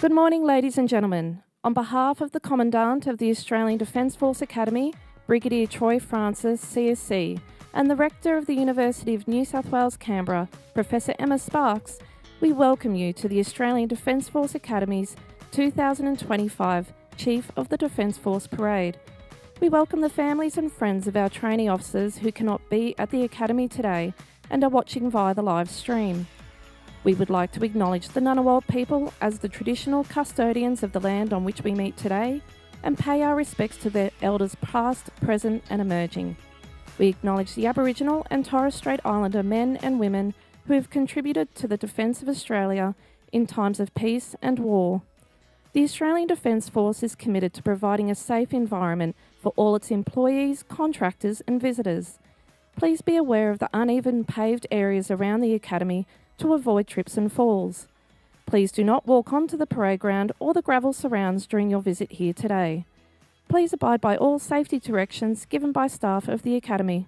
Good morning, ladies and gentlemen. On behalf of the Commandant of the Australian Defence Force Academy, Brigadier Troy Francis, CSC, and the Rector of the University of New South Wales, Canberra, Professor Emma Sparks, we welcome you to the Australian Defence Force Academy's 2025 Chief of the Defence Force Parade. We welcome the families and friends of our trainee officers who cannot be at the Academy today and are watching via the live stream. We would like to acknowledge the Ngunnawal people as the traditional custodians of the land on which we meet today and pay our respects to their elders past, present and emerging. We acknowledge the Aboriginal and Torres Strait Islander men and women who have contributed to the defence of Australia in times of peace and war. The Australian Defence Force is committed to providing a safe environment for all its employees, contractors and visitors. Please be aware of the uneven paved areas around the Academy to avoid trips and falls. Please do not walk onto the parade ground or the gravel surrounds during your visit here today. Please abide by all safety directions given by staff of the Academy.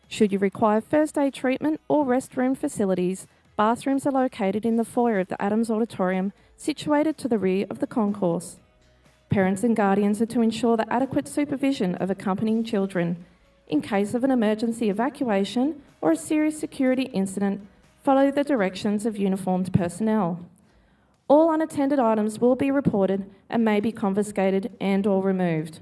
Should you require first aid treatment or restroom facilities, bathrooms are located in the foyer of the Adams Auditorium, situated to the rear of the concourse. Parents and guardians are to ensure the adequate supervision of accompanying children. In case of an emergency evacuation or a serious security incident, follow the directions of uniformed personnel. All unattended items will be reported and may be confiscated and/or removed.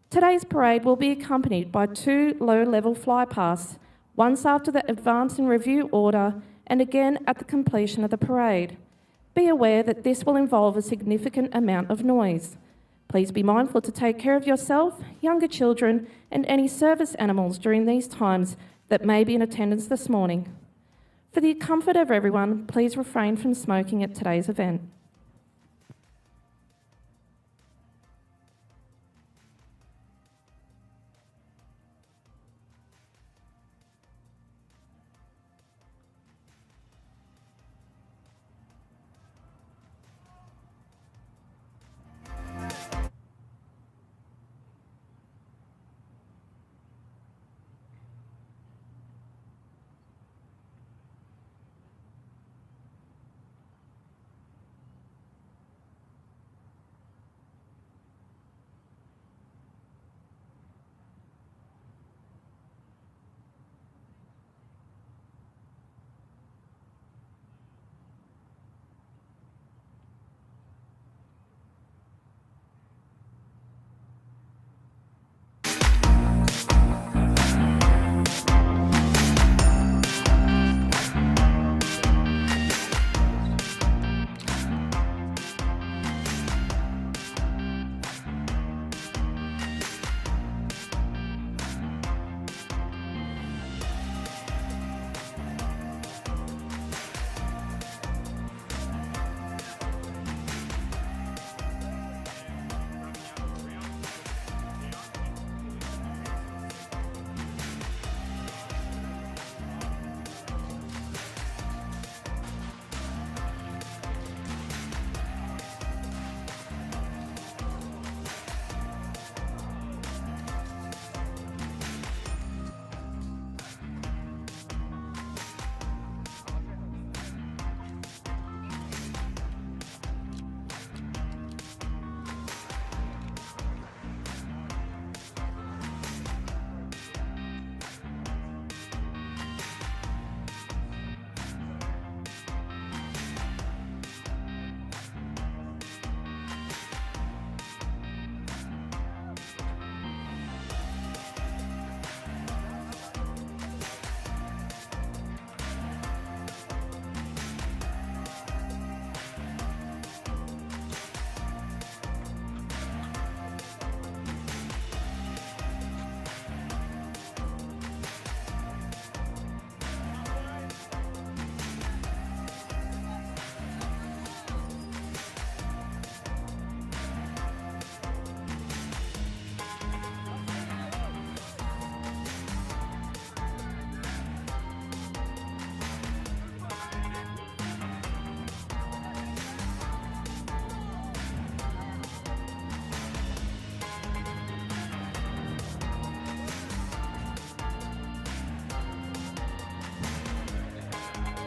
Today's parade will be accompanied by 2 low-level flypasts, once after the advance and review order and again at the completion of the parade. Be aware that this will involve a significant amount of noise. Please be mindful to take care of yourself, younger children and any service animals during these times that may be in attendance this morning. For the comfort of everyone, please refrain from smoking at today's event.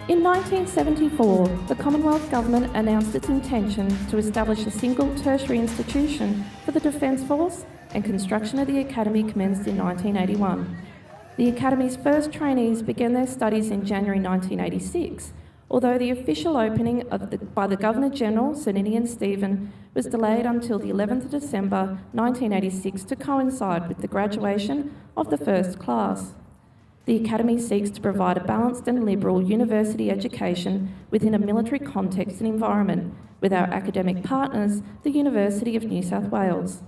In 1974, the Commonwealth Government announced its intention to establish a single tertiary institution for the Defence Force, and construction of the Academy commenced in 1981. The Academy's first trainees began their studies in January 1986, although the official opening by the Governor-General, Sir Ninian Stephen, was delayed until the 11th of December 1986 to coincide with the graduation of the first class. The Academy seeks to provide a balanced and liberal university education within a military context and environment, with our academic partners, the University of New South Wales.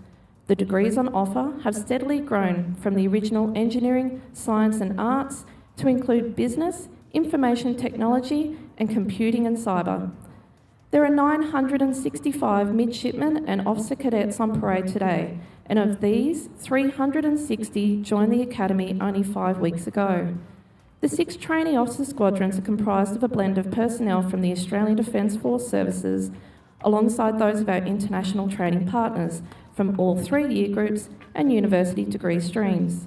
The degrees on offer have steadily grown from the original engineering, science and arts to include business, information technology and computing and cyber. There are 965 midshipmen and officer cadets on parade today, and of these, 360 joined the Academy only 5 weeks ago. The 6 trainee officer squadrons are comprised of a blend of personnel from the Australian Defence Force services, alongside those of our international training partners from all 3 year groups and university degree streams.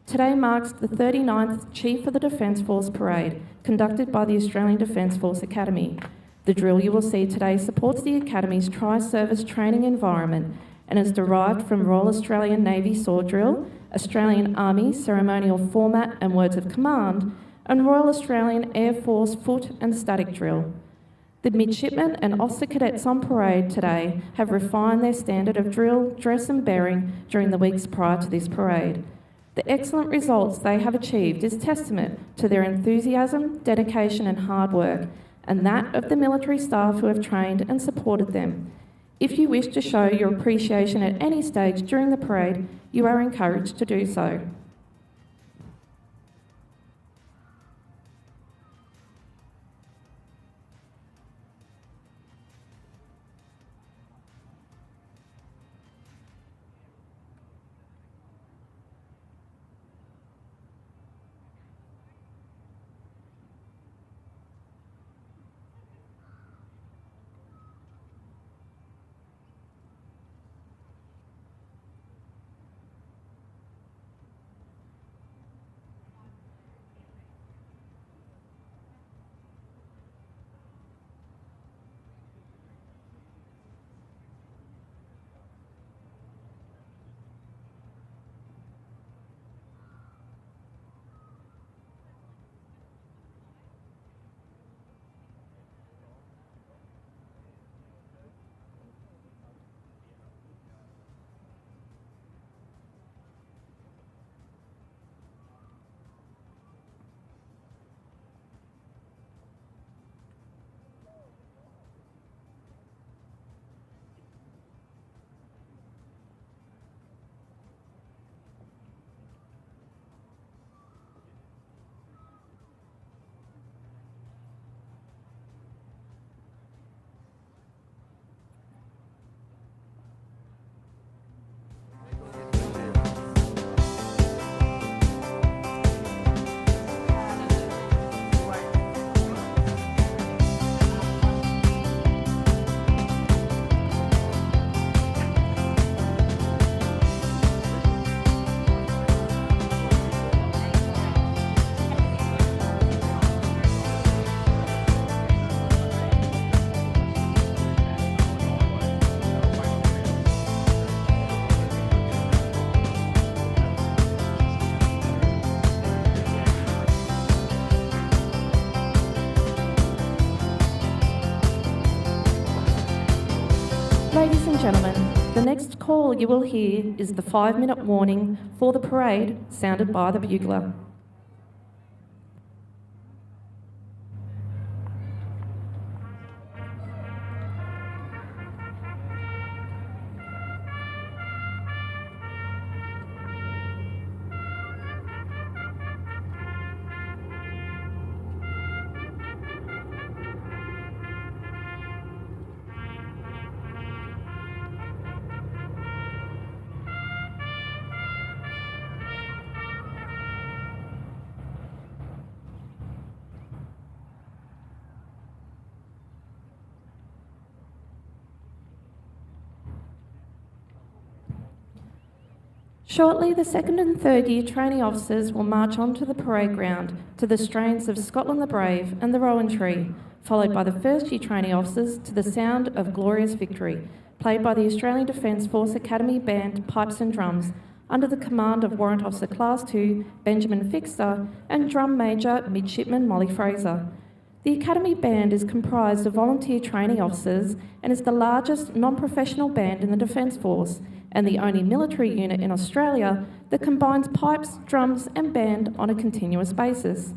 Today marks the 39th Chief of the Defence Force Parade, conducted by the Australian Defence Force Academy. The drill you will see today supports the Academy's tri-service training environment and is derived from Royal Australian Navy Sword Drill, Australian Army Ceremonial Format and Words of Command, and Royal Australian Air Force Foot and Static Drill. The midshipmen and officer cadets on parade today have refined their standard of drill, dress and bearing during the weeks prior to this parade. The excellent results they have achieved is testament to their enthusiasm, dedication and hard work, and that of the military staff who have trained and supported them. If you wish to show your appreciation at any stage during the parade, you are encouraged to do so. Ladies and gentlemen, the next call you will hear is the 5-minute warning for the parade sounded by the bugler. Shortly, the second and third year trainee officers will march onto the parade ground to the strains of Scotland the Brave and the Rowan Tree, followed by the first year trainee officers to the sound of Glorious Victory, played by the Australian Defence Force Academy Band Pipes and Drums, under the command of Warrant Officer Class 2 Benjamin Fixter and Drum Major Midshipman Molly Fraser. The Academy Band is comprised of volunteer trainee officers and is the largest non-professional band in the Defence Force and the only military unit in Australia that combines pipes, drums and band on a continuous basis.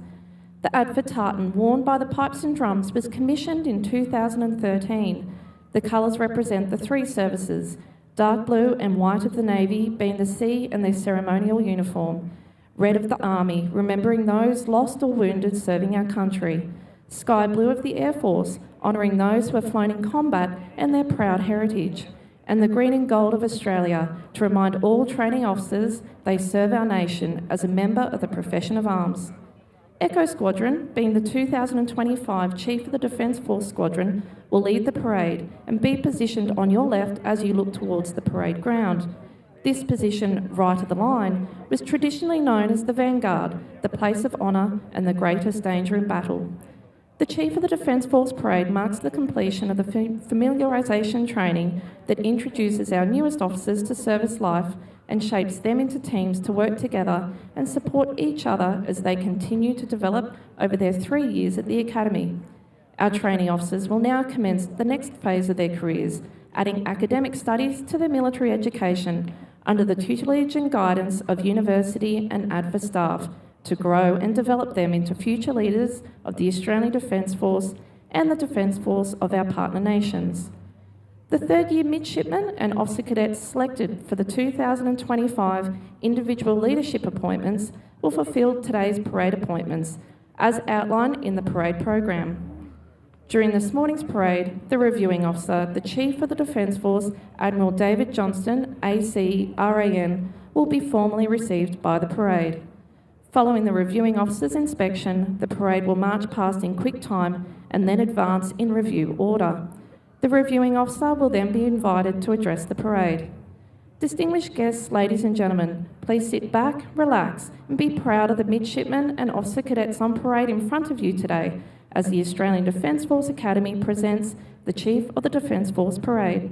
The ADFA tartan worn by the pipes and drums was commissioned in 2013. The colours represent the three services, dark blue and white of the Navy being the sea and their ceremonial uniform, red of the Army, remembering those lost or wounded serving our country, sky blue of the Air Force, honouring those who have flown in combat and their proud heritage, and the green and gold of Australia to remind all training officers they serve our nation as a member of the profession of arms. Echo Squadron, being the 2025 Chief of the Defence Force Squadron, will lead the parade and be positioned on your left as you look towards the parade ground. This position, right of the line, was traditionally known as the vanguard, the place of honour and the greatest danger in battle. The Chief of the Defence Force Parade marks the completion of the familiarisation training that introduces our newest officers to service life and shapes them into teams to work together and support each other as they continue to develop over their 3 years at the Academy. Our trainee officers will now commence the next phase of their careers, adding academic studies to their military education under the tutelage and guidance of university and ADFA staff, to grow and develop them into future leaders of the Australian Defence Force and the Defence Force of our partner nations. The third year midshipmen and officer cadets selected for the 2025 individual leadership appointments will fulfil today's parade appointments, as outlined in the parade program. During this morning's parade, the reviewing officer, the Chief of the Defence Force, Admiral David Johnston, AC, RAN, will be formally received by the parade. Following the reviewing officer's inspection, the parade will march past in quick time and then advance in review order. The reviewing officer will then be invited to address the parade. Distinguished guests, ladies and gentlemen, please sit back, relax and be proud of the midshipmen and officer cadets on parade in front of you today as the Australian Defence Force Academy presents the Chief of the Defence Force Parade.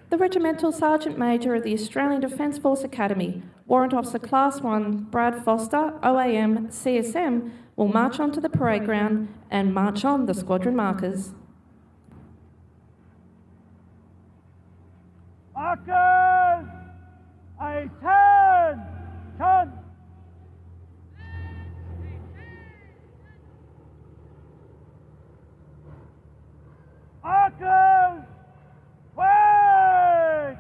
The Regimental Sergeant Major of the Australian Defence Force Academy, Warrant Officer Class 1 Brad Foster, OAM, CSM, will march onto the parade ground and march on the squadron markers. Markers! A turn! Turn! Markers! Wait!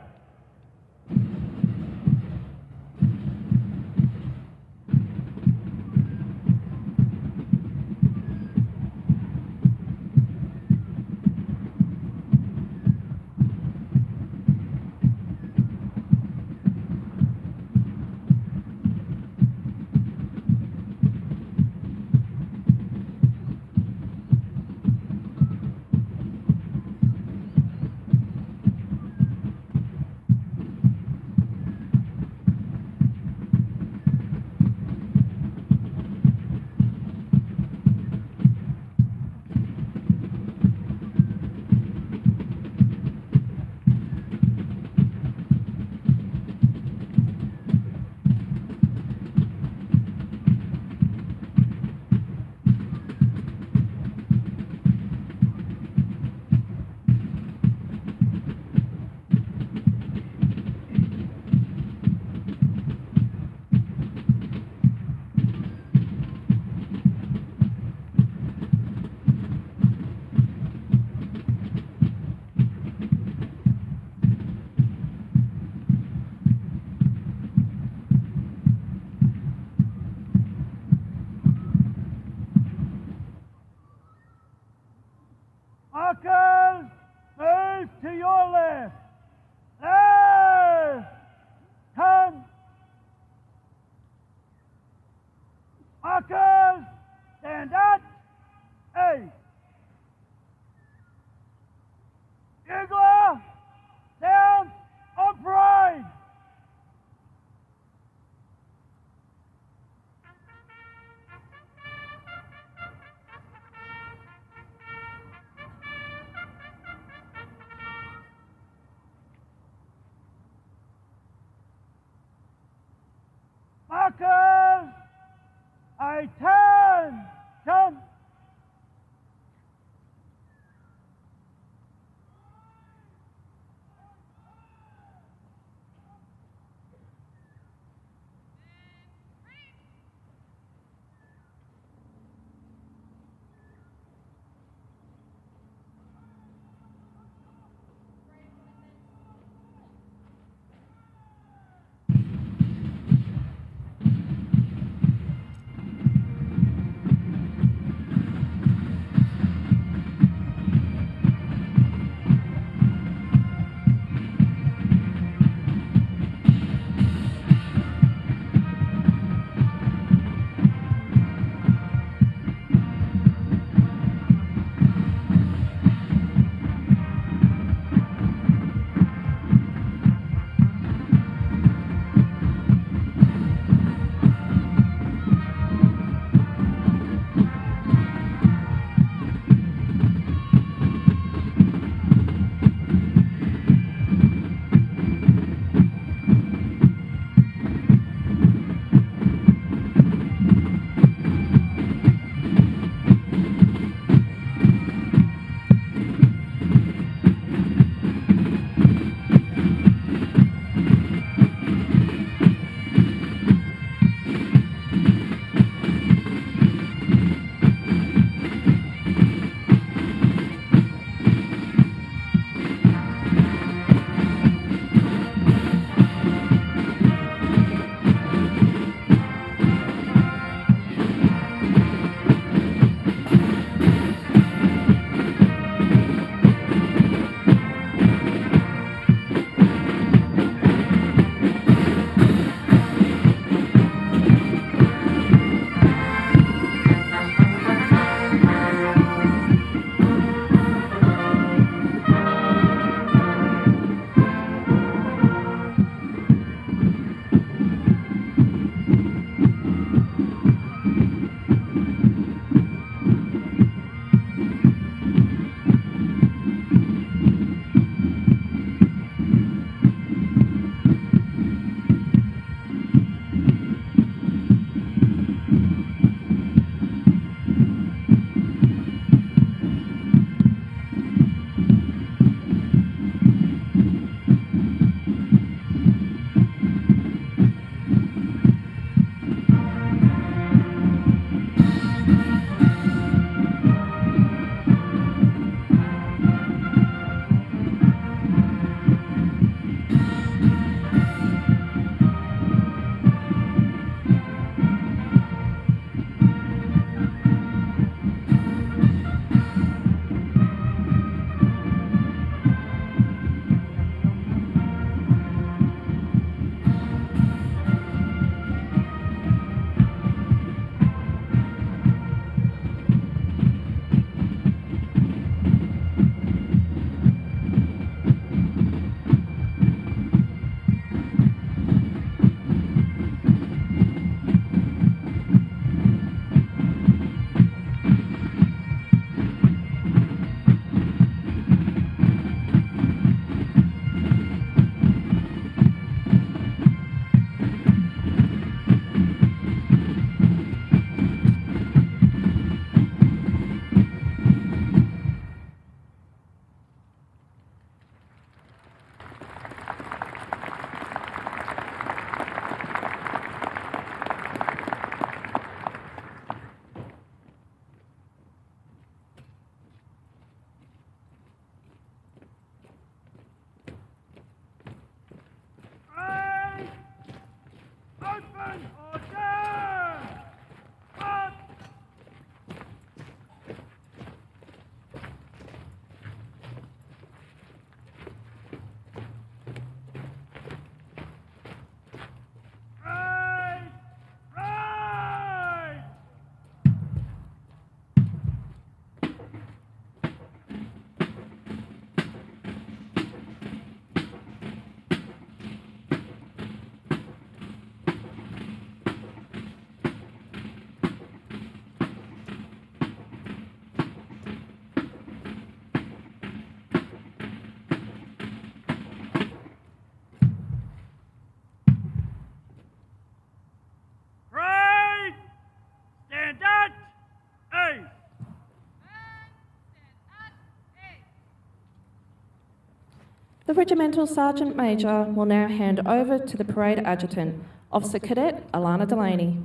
The Regimental Sergeant Major will now hand over to the Parade Adjutant, Officer Cadet Alana Delaney.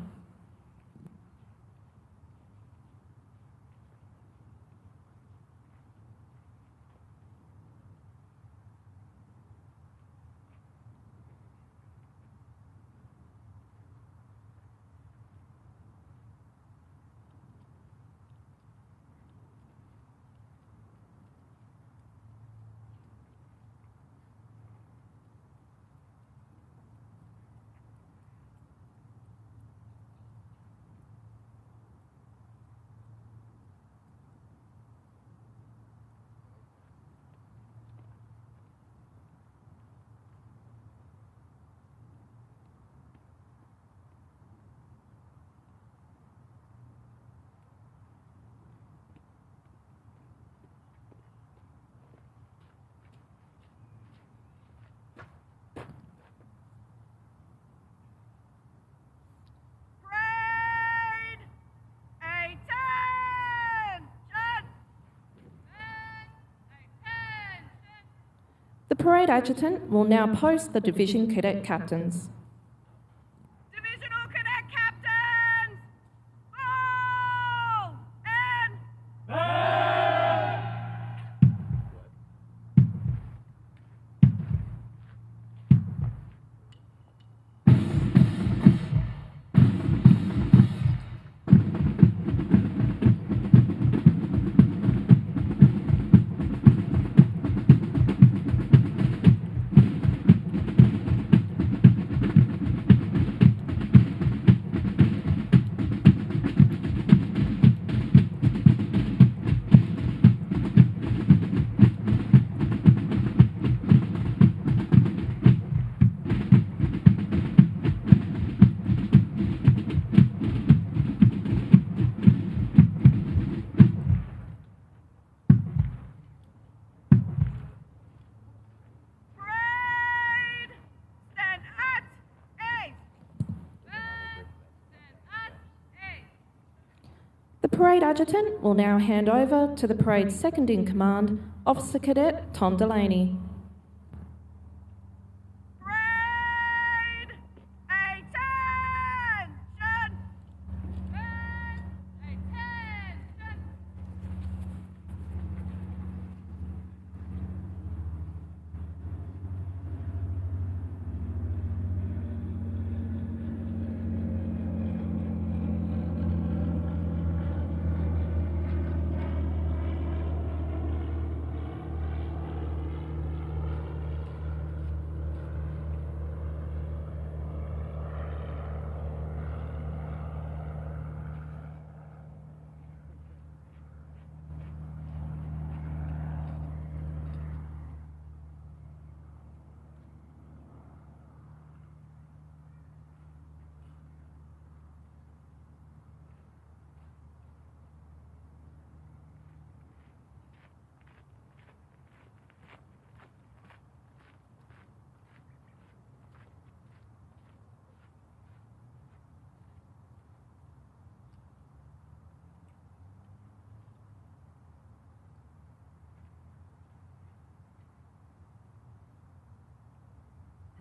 The Parade Adjutant will now post the Division Cadet Captains. Divisional Cadet Captains! Fall! And... The Parade Adjutant will now hand over to the Parade's Second-in-Command, Officer Cadet Tom Delaney. Parade! Attention! Attention!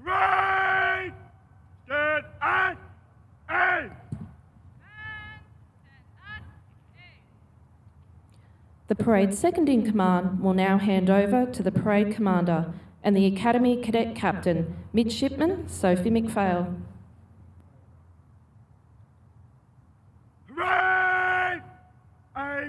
Right! Stand at aim! The Parade's Second-in-Command will now hand over to the Parade Commander and the Academy Cadet Captain, Midshipman Sophie McPhail. Right! Attention!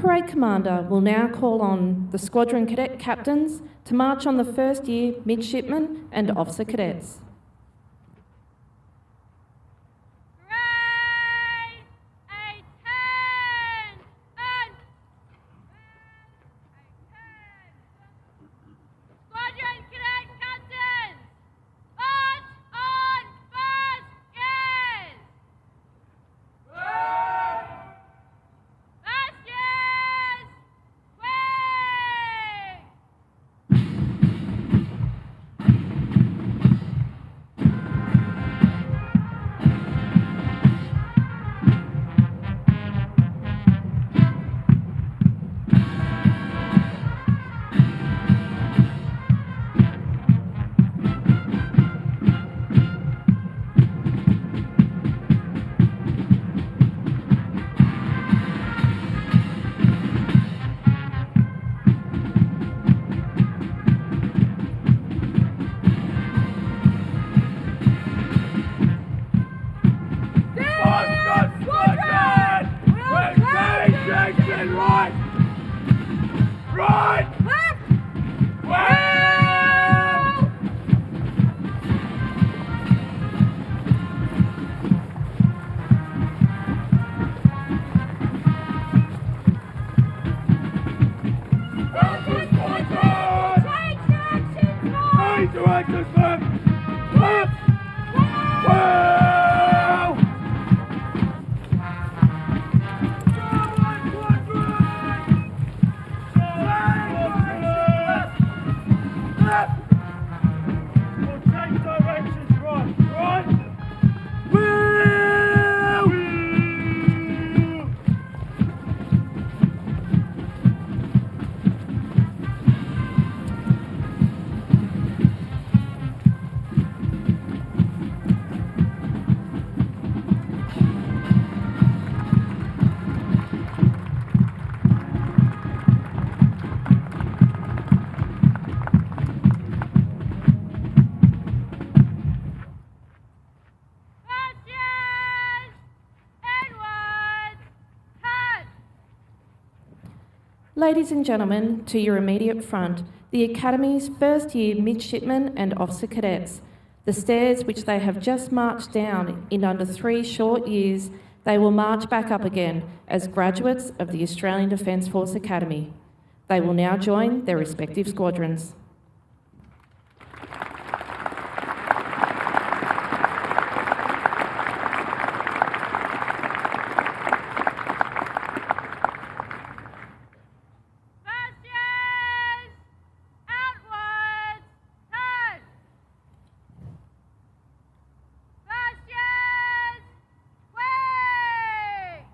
Parade Commander will now call on the squadron cadet captains to march on the first year midshipmen and officer cadets. Grade A10 and Squadron Cadet Captains, march on first gears! First gears, wing! Right! Left! Well! Change directions, left! Left! Well! We'll change directions, right? Right? Wheel! First gears, inwards, turn! Ladies and gentlemen, to your immediate front, the Academy's first year midshipmen and officer cadets. The stairs which they have just marched down in under 3 short years, they will march back up again as graduates of the Australian Defence Force Academy. They will now join their respective squadrons. First gears, outwards, turn! First gears, wing!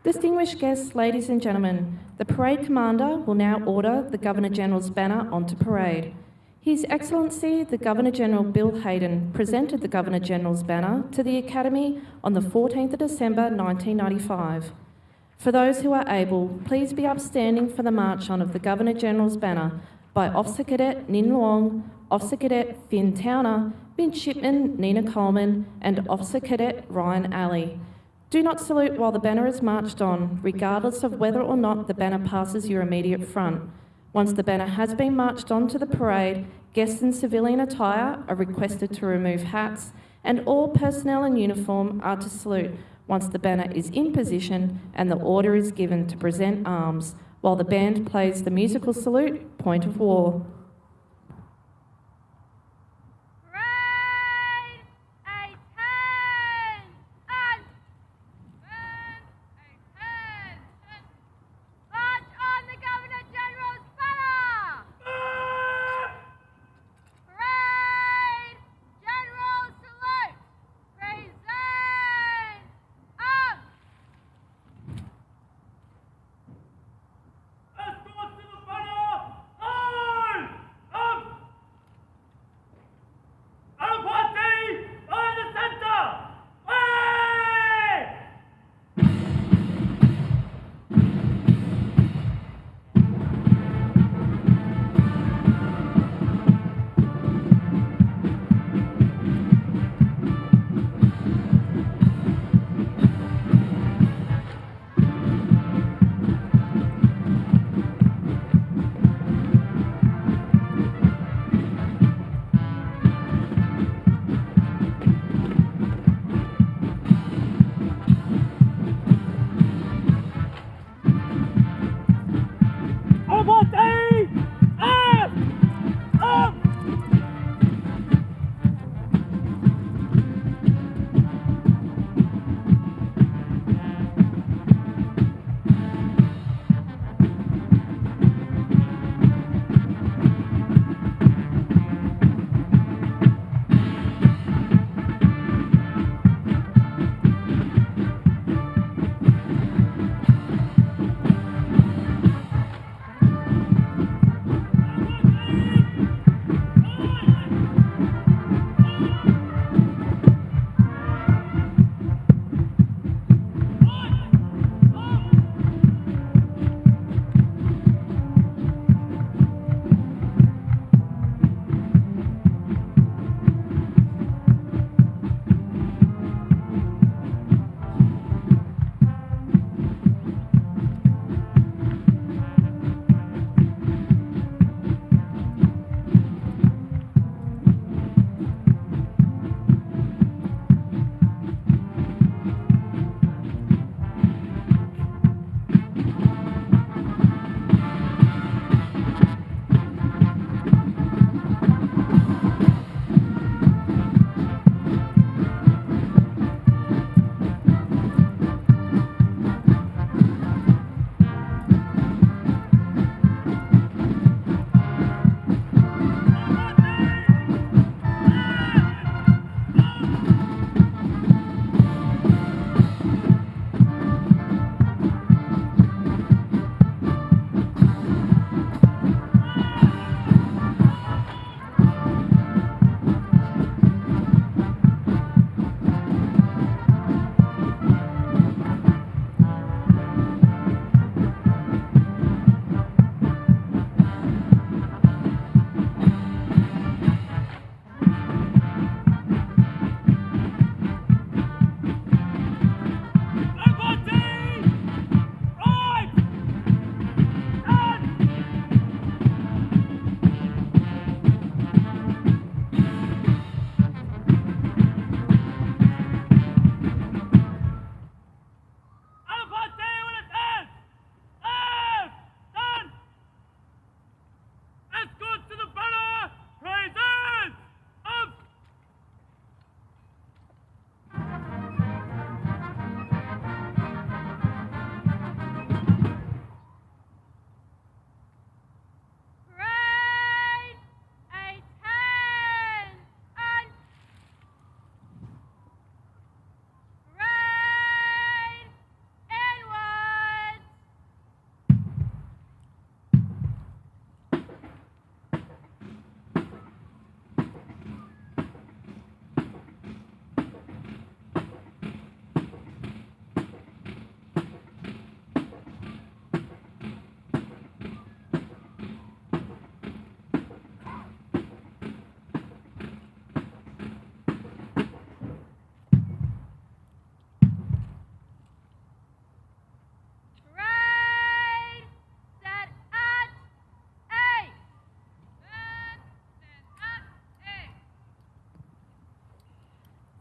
Distinguished guests, ladies and gentlemen, the Parade Commander will now order the Governor-General's banner onto parade. His Excellency the Governor-General Bill Hayden presented the Governor-General's banner to the Academy on the 14th of December 1995. For those who are able, please be upstanding for the march on of the Governor-General's banner by Officer Cadet Nin Luong, Officer Cadet Finn Towner, Midshipman Nina Coleman and Officer Cadet Ryan Alley. Do not salute while the banner is marched on, regardless of whether or not the banner passes your immediate front. Once the banner has been marched on to the parade, guests in civilian attire are requested to remove hats, and all personnel in uniform are to salute once the banner is in position and the order is given to present arms, while the band plays the musical salute, Point of War. Parade, a 10, and band, a 10. March on the Governor-General's banner! Parade, General salute, present arms! Escort to the banner! On!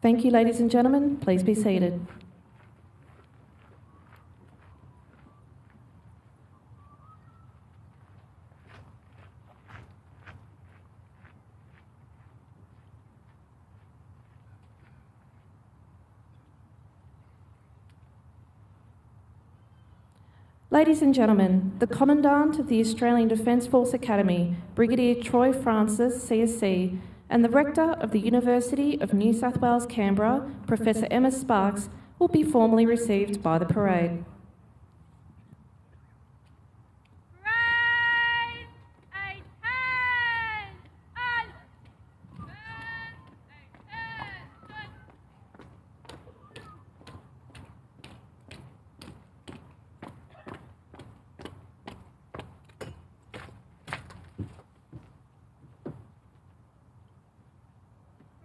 Thank you, ladies and gentlemen. Please be seated. Ladies and gentlemen, the Commandant of the Australian Defence Force Academy, Brigadier Troy Francis, CSC, and the Rector of the University of New South Wales, Canberra, Professor Emma Sparks, will be formally received by the parade. Parade, 8-10, and burn, 8-10, done.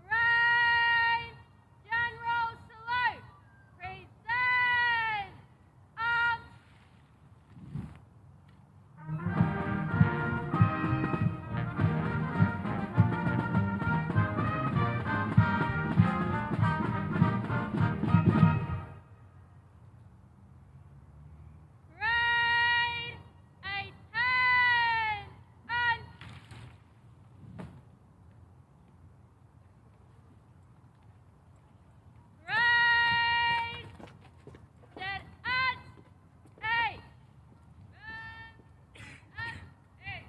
Parade, General Salute, present, arms. Parade, 8-10, and parade, dead at 8, burn at 8.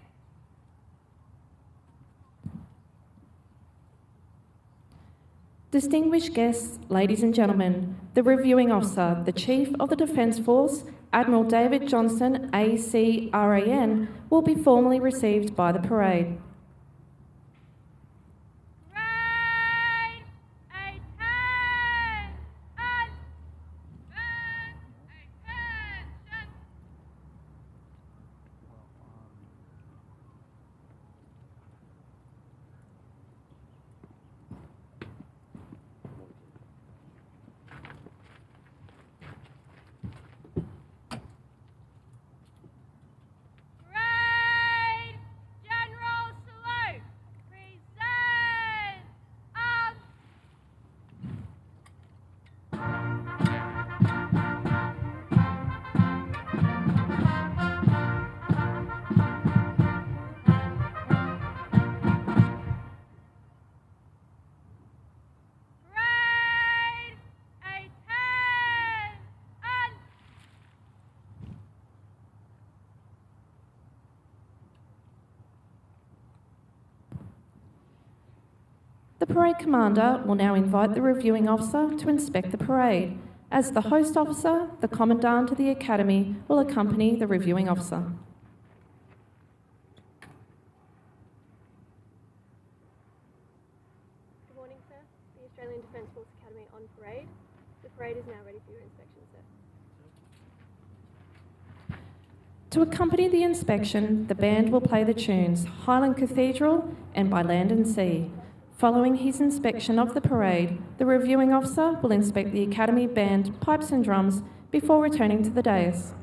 Distinguished guests, ladies and gentlemen, the Reviewing Officer, the Chief of the Defence Force, Admiral David Johnston, ACRAN, will be formally received by the parade. Parade, 8-10, and burn, 8-10, done. Parade, General Salute, present, arms. Parade, 8-10, and The parade commander will now invite the Reviewing Officer to inspect the parade. As the host officer, the Commandant of the Academy will accompany the Reviewing Officer. Good morning, sir. The Australian Defence Force Academy on parade. The parade is now ready for your inspection, sir. To accompany the inspection, the band will play the tunes Highland Cathedral and By Land and Sea. Following his inspection of the parade, the Reviewing Officer will inspect the Academy band, pipes and drums before returning to the dais.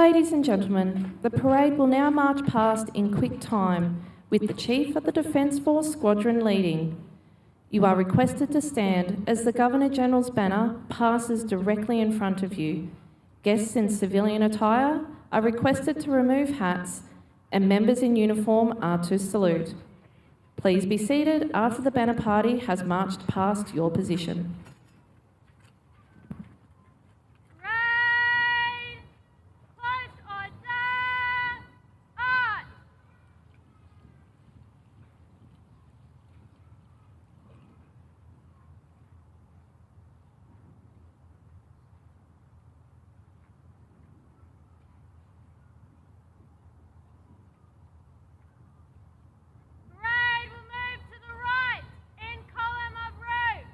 Ladies and gentlemen, the parade will now march past in quick time, with the Chief of the Defence Force Squadron leading. You are requested to stand as the Governor-General's banner passes directly in front of you. Guests in civilian attire are requested to remove hats, and members in uniform are to salute. Please be seated after the banner party has marched past your position. Parade, close order, on. Parade will move to the right in column of route.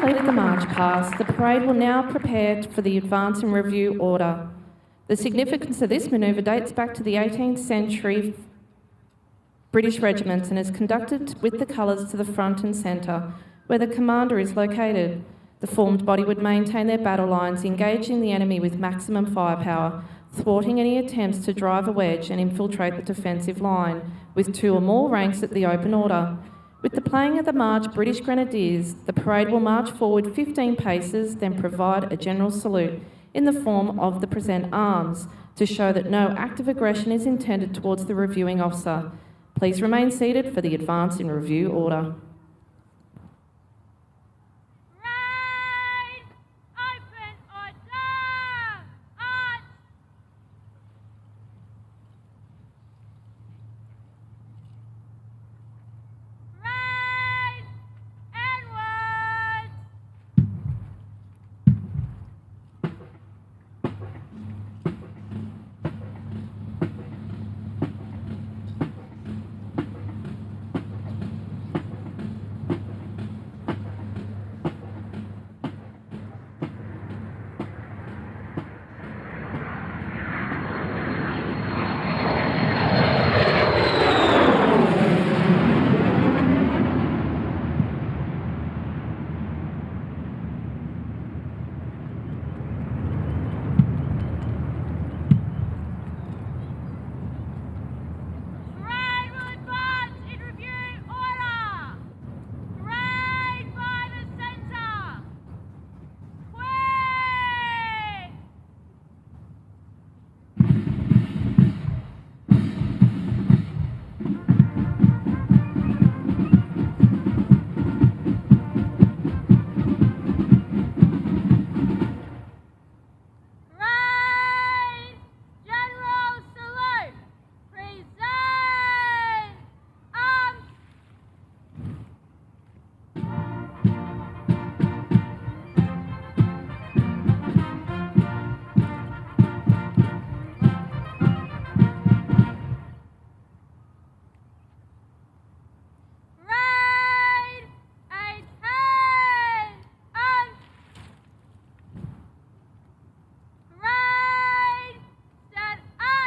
completed the march past, the parade will now prepare for the advance and review order. The significance of this manoeuvre dates back to the 18th century British regiments and is conducted with the colours to the front and centre, where the commander is located. The formed body would maintain their battle lines, engaging the enemy with maximum firepower, thwarting any attempts to drive a wedge and infiltrate the defensive line, with 2 or more ranks at the open order. With the playing of the March British Grenadiers, the parade will march forward 15 paces, then provide a general salute in the form of the present arms, to show that no act of aggression is intended towards the reviewing officer. Please remain seated for the advance and review order. Parade! Open order! March! Parade! Inwards! Parade will advance in review order. Parade by the centre. Quick! Parade! General salute! Present! Arms! Parade! 18! Arms! Parade! Stand at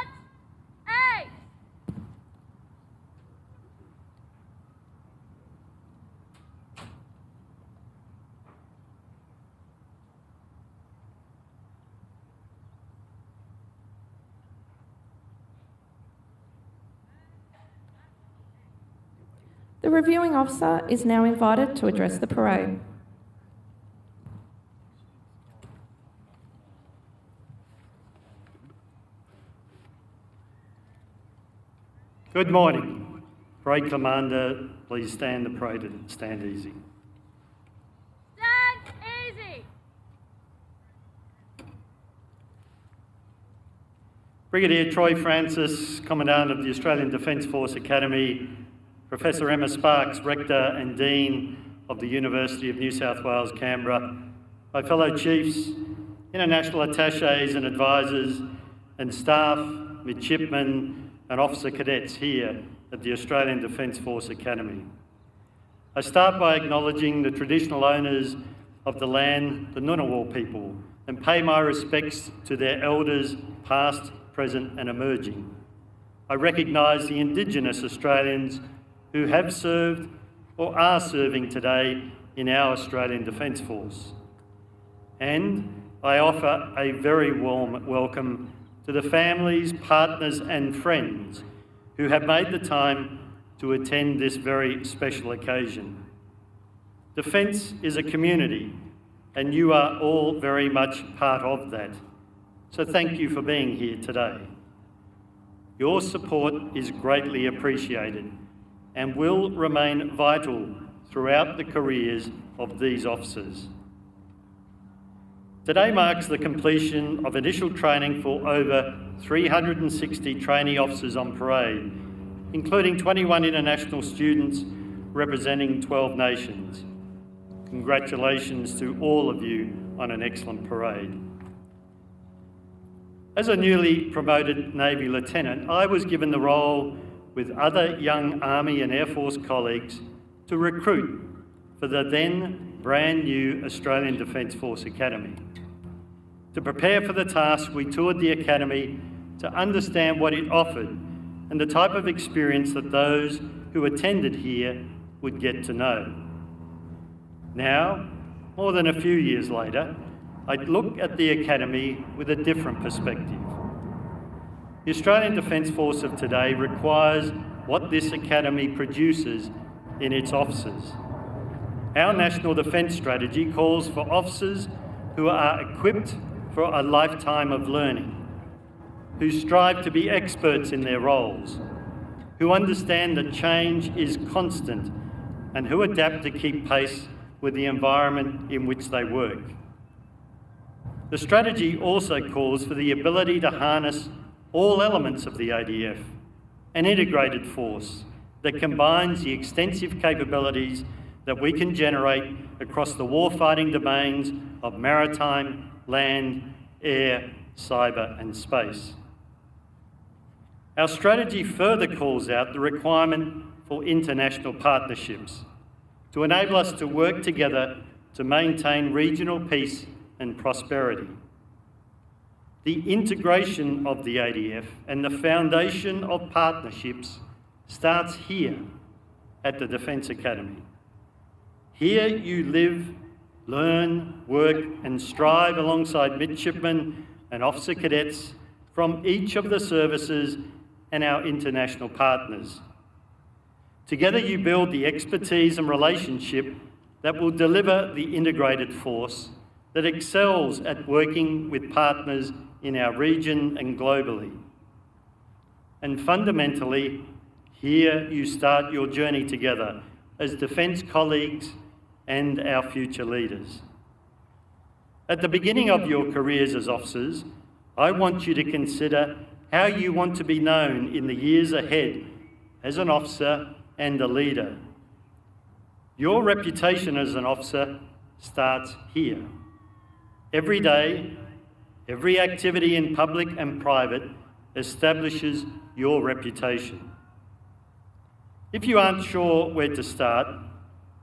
8! The reviewing officer is now invited to address the parade. Good morning. Parade Commander, please stand the parade and stand easy. Stand easy! Brigadier Troy Francis, Commandant of the Australian Defence Force Academy, Professor Emma Sparks, Rector and Dean of the University of New South Wales, Canberra, my fellow chiefs, international attaches and advisors, and staff, midshipmen and officer cadets here at the Australian Defence Force Academy. I start by acknowledging the traditional owners of the land, the Ngunnawal people, and pay my respects to their elders, past, present and emerging. I recognise the Indigenous Australians who have served or are serving today in our Australian Defence Force. And I offer a very warm welcome to the families, partners and friends who have made the time to attend this very special occasion. Defence is a community and you are all very much part of that. So thank you for being here today. Your support is greatly appreciated and will remain vital throughout the careers of these officers. Today marks the completion of initial training for over 360 trainee officers on parade, including 21 international students representing 12 nations. Congratulations to all of you on an excellent parade. As a newly promoted Navy Lieutenant, I was given the role with other young Army and Air Force colleagues to recruit for the then brand new Australian Defence Force Academy. To prepare for the task, we toured the Academy to understand what it offered and the type of experience that those who attended here would get to know. Now, more than a few years later, I look at the Academy with a different perspective. The Australian Defence Force of today requires what this Academy produces in its officers. Our National Defence Strategy calls for officers who are equipped for a lifetime of learning, who strive to be experts in their roles, who understand that change is constant and who adapt to keep pace with the environment in which they work. The strategy also calls for the ability to harness all elements of the ADF, an integrated force that combines the extensive capabilities that we can generate across the warfighting domains of maritime, land, air, cyber and space. Our strategy further calls out the requirement for international partnerships to enable us to work together to maintain regional peace and prosperity. The integration of the ADF and the foundation of partnerships starts here at the Defence Academy. Here you live, learn, work and strive alongside midshipmen and officer cadets from each of the services and our international partners. Together you build the expertise and relationship that will deliver the integrated force that excels at working with partners in our region and globally. And fundamentally, here you start your journey together as defence colleagues and our future leaders. At the beginning of your careers as officers, I want you to consider how you want to be known in the years ahead as an officer and a leader. Your reputation as an officer starts here. Every day, every activity in public and private establishes your reputation. If you aren't sure where to start,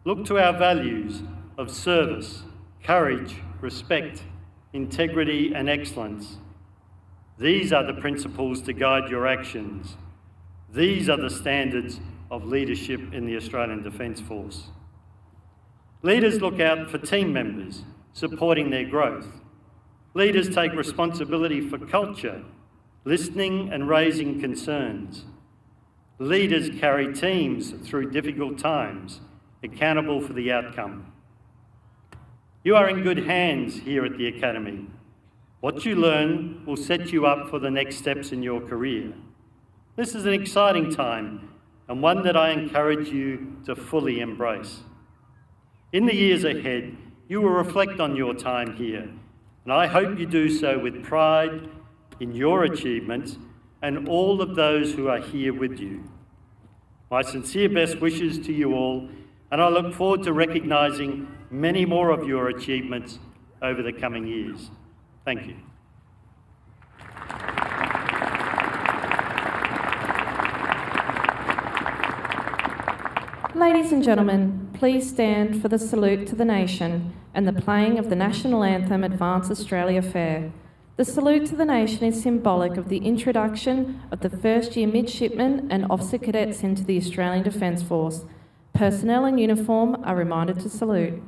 look to our values of service, courage, respect, integrity and excellence. These are the principles to guide your actions. These are the standards of leadership in the Australian Defence Force. Leaders look out for team members, supporting their growth. Leaders take responsibility for culture, listening and raising concerns. Leaders carry teams through difficult times, accountable for the outcome. You are in good hands here at the Academy. What you learn will set you up for the next steps in your career. This is an exciting time and one that I encourage you to fully embrace. In the years ahead, you will reflect on your time here, and I hope you do so with pride in your achievements and all of those who are here with you. My sincere best wishes to you all, and I look forward to recognising many more of your achievements over the coming years. Thank you. Ladies and gentlemen, please stand for the salute to the nation and the playing of the national anthem Advance Australia Fair. The salute to the nation is symbolic of the introduction of the first-year midshipmen and officer cadets into the Australian Defence Force. Personnel in uniform are reminded to salute.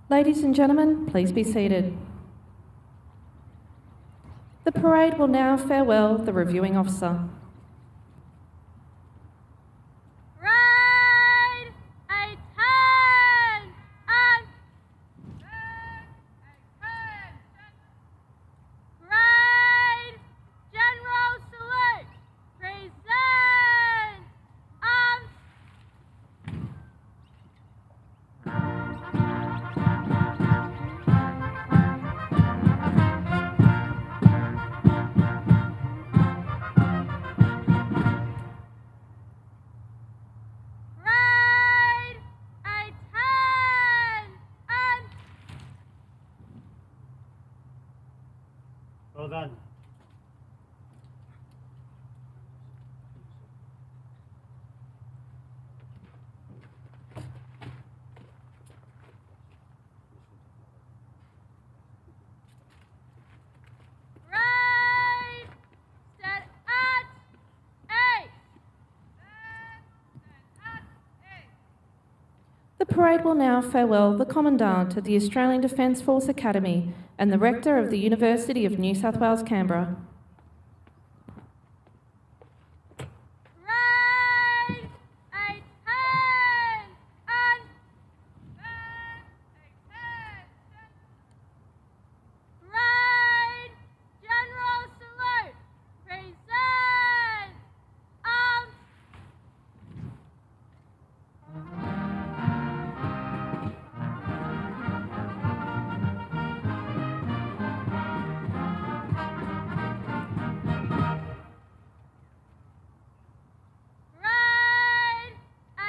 Ladies and gentlemen, please be seated. The parade will now farewell the reviewing officer. Parade, a turn, and parade, general salute, present, parade, a turn, and Well done. parade, stand at 8. The parade will now farewell the Commandant of the Australian Defence Force Academy and the Rector of the University of New South Wales, Canberra. Parade, a turn, and parade, general salute, present, parade, a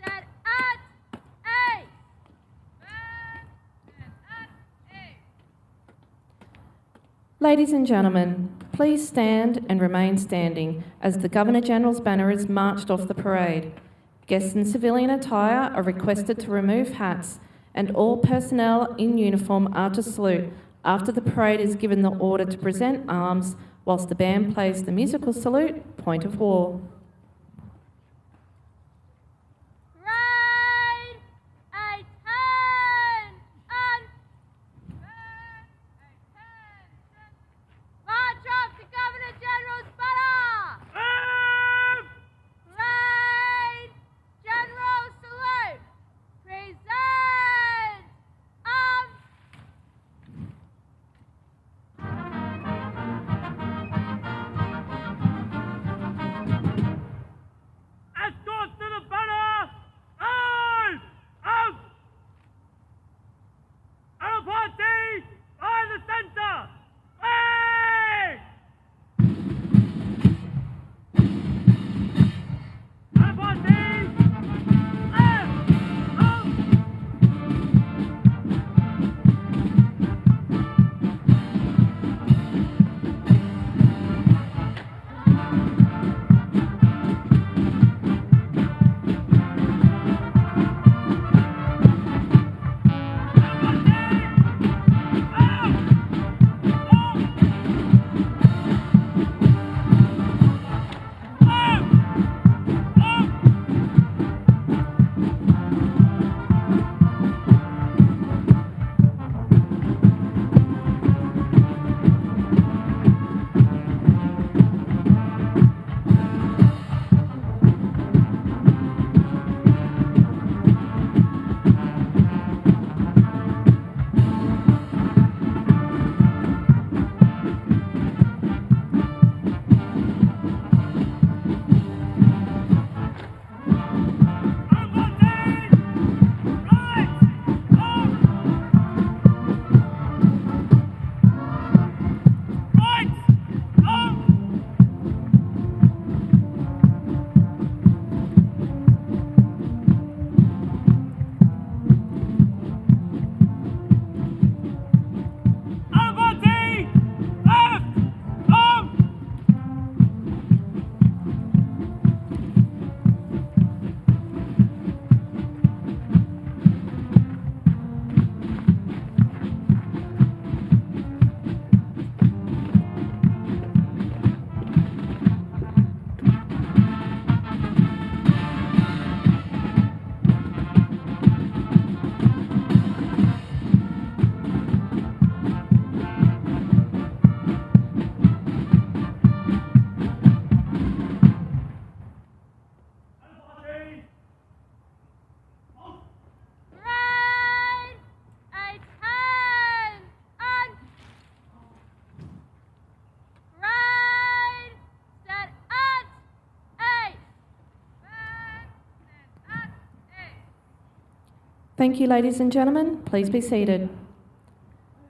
turn, and parade, stand at 8. Ladies and gentlemen, please stand and remain standing as the Governor-General's banner is marched off the parade. Guests in civilian attire are requested to remove hats, and all personnel in uniform are to salute after the parade is given the order to present arms whilst the band plays the musical salute, Point of War. Parade, a turn, and march off the Governor-General's banner. Parade, general salute, present, Thank you, ladies and gentlemen. Please be seated.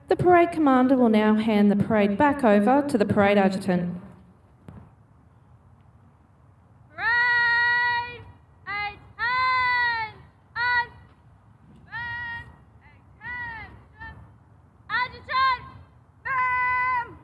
The parade commander will now hand the parade back over to the parade adjutant. Parade, attention, attention. Adjutant, ma'am.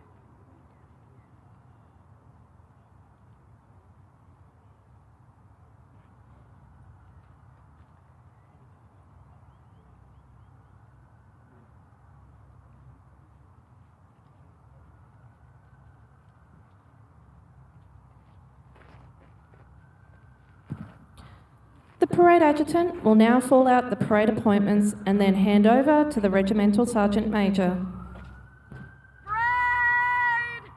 The parade adjutant will now fall out the parade appointments and then hand over to the regimental sergeant major. Parade,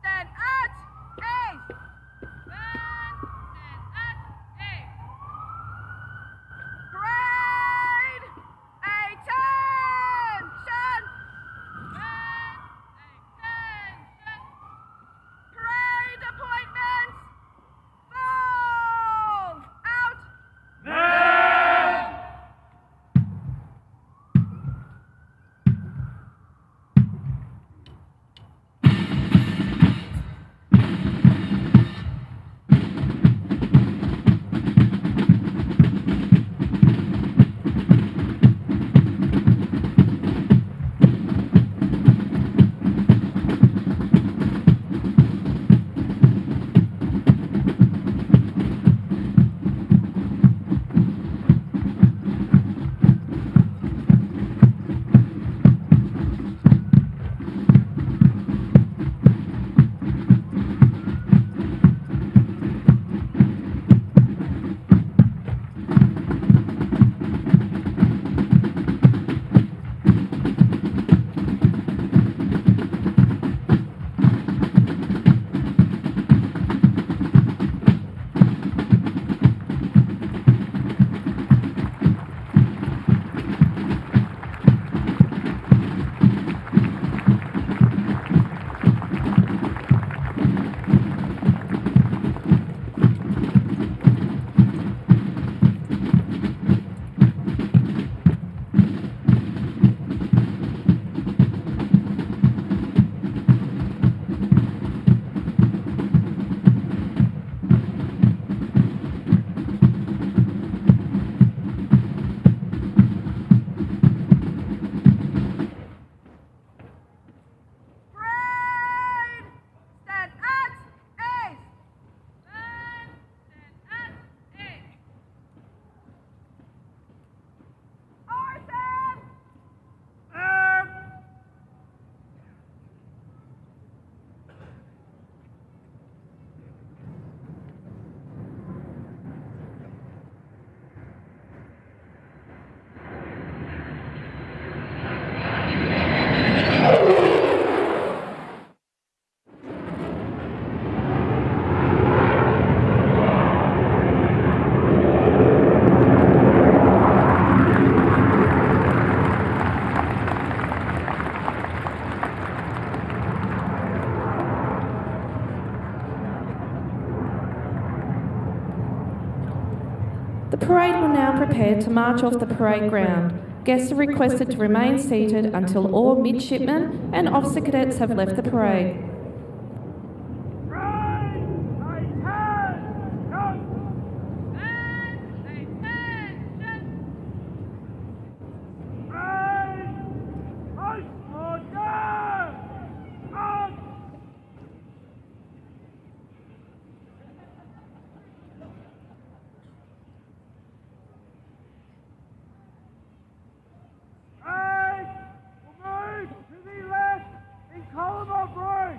stand at A. Stand at A. Parade, attention. Attention. Parade appointments. Fall out. The parade will now prepare to march off the parade ground. Guests are requested to remain seated until all midshipmen and officer cadets have left the parade. Column of road.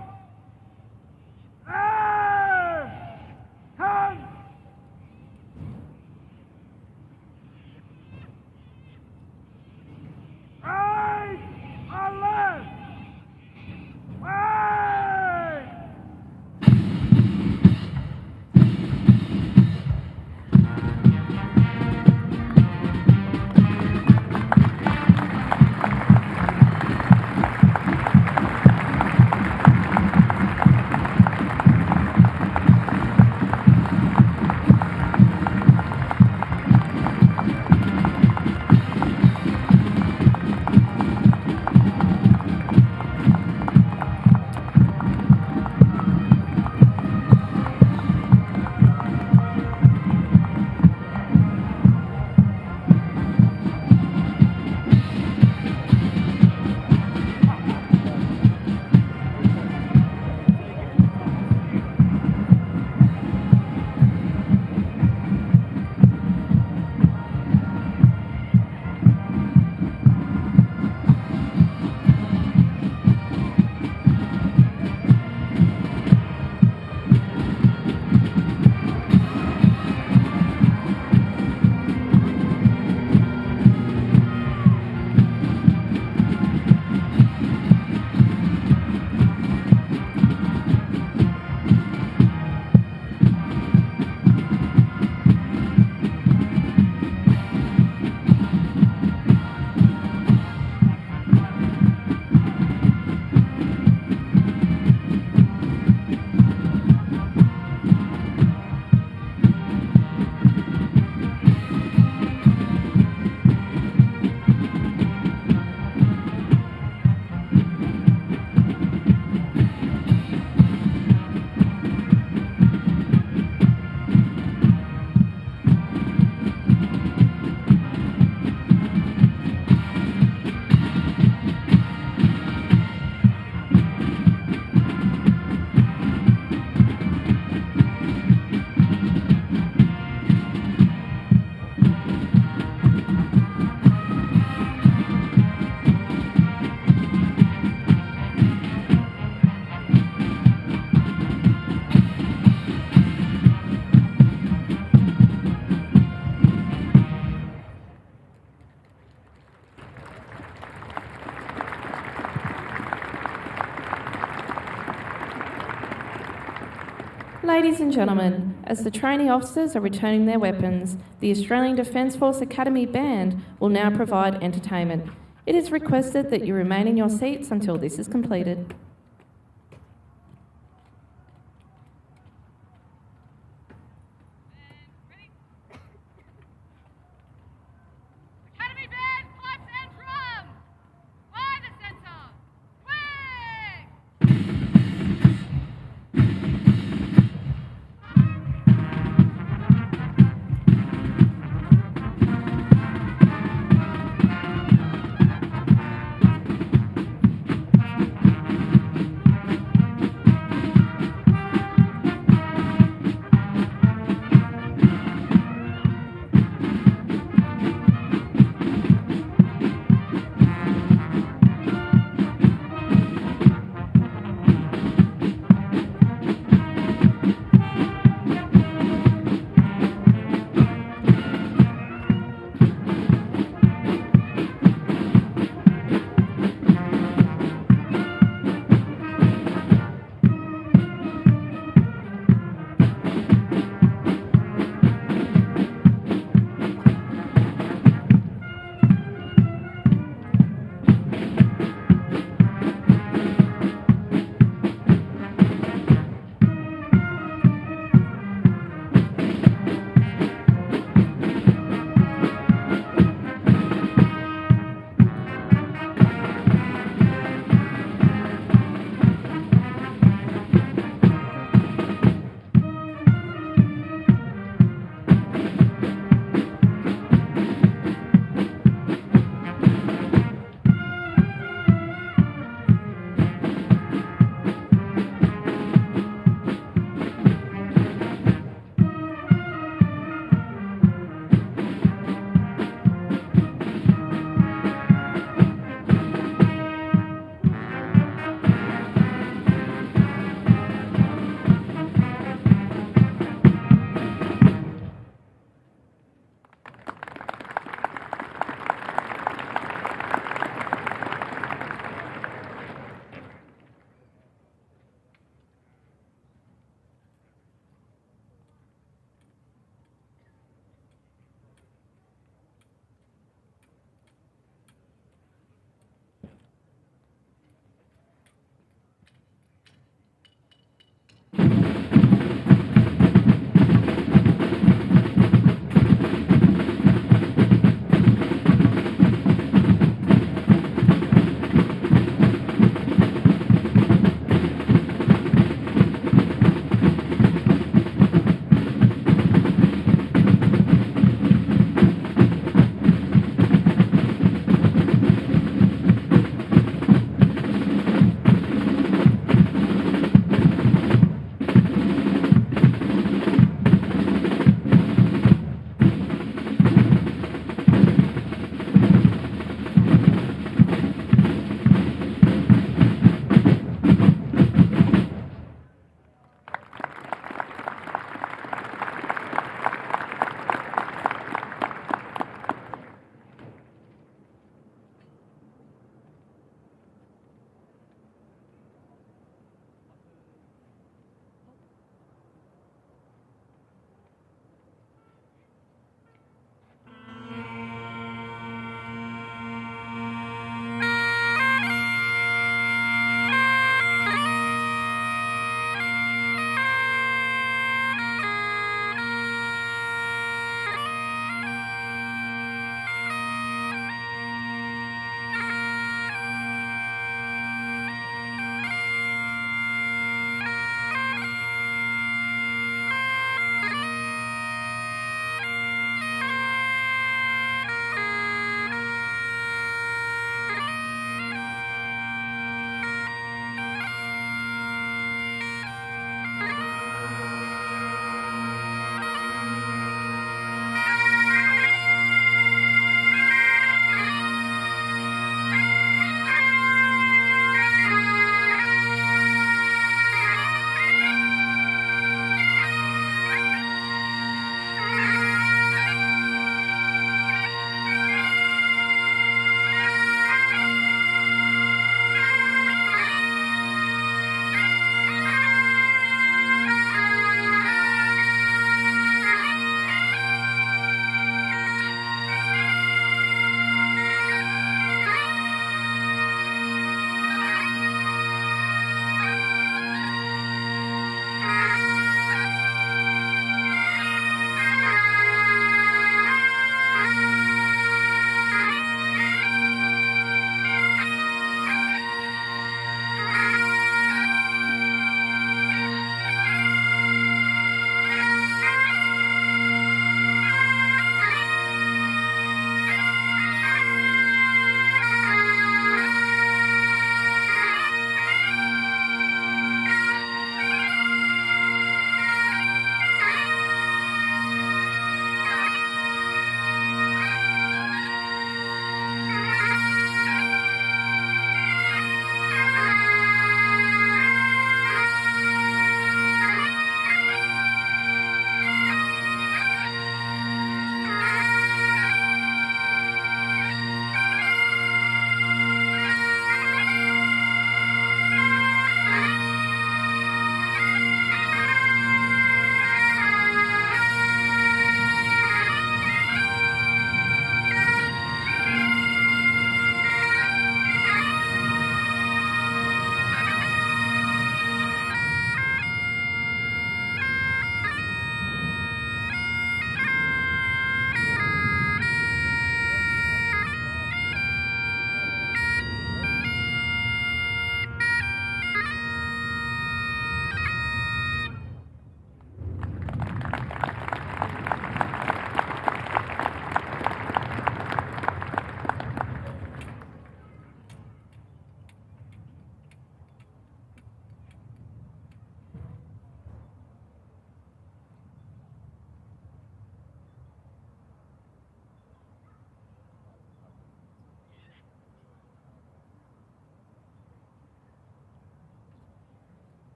Ladies and gentlemen, as the trainee officers are returning their weapons, the Australian Defence Force Academy Band will now provide entertainment. It is requested that you remain in your seats until this is completed. Academy band, pipes and drums. By the centre. Swing!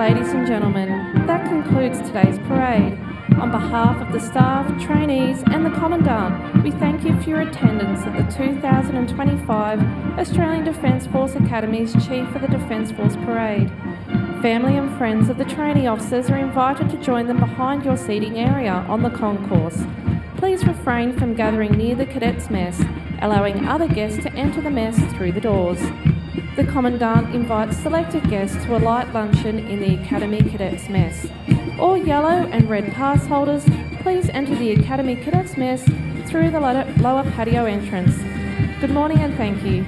ladies and gentlemen, that concludes today's parade. On behalf of the staff, trainees and the Commandant, we thank you for your attendance at the 2025 Australian Defence Force Academy's Chief of the Defence Force Parade. Family and friends of the trainee officers are invited to join them behind your seating area on the concourse. Please refrain from gathering near the Cadets mess, allowing other guests to enter the mess through the doors. The Commandant invites selected guests to a light luncheon in the Academy Cadets Mess. All yellow and red pass holders, please enter the Academy Cadets Mess through the lower patio entrance. Good morning and thank you.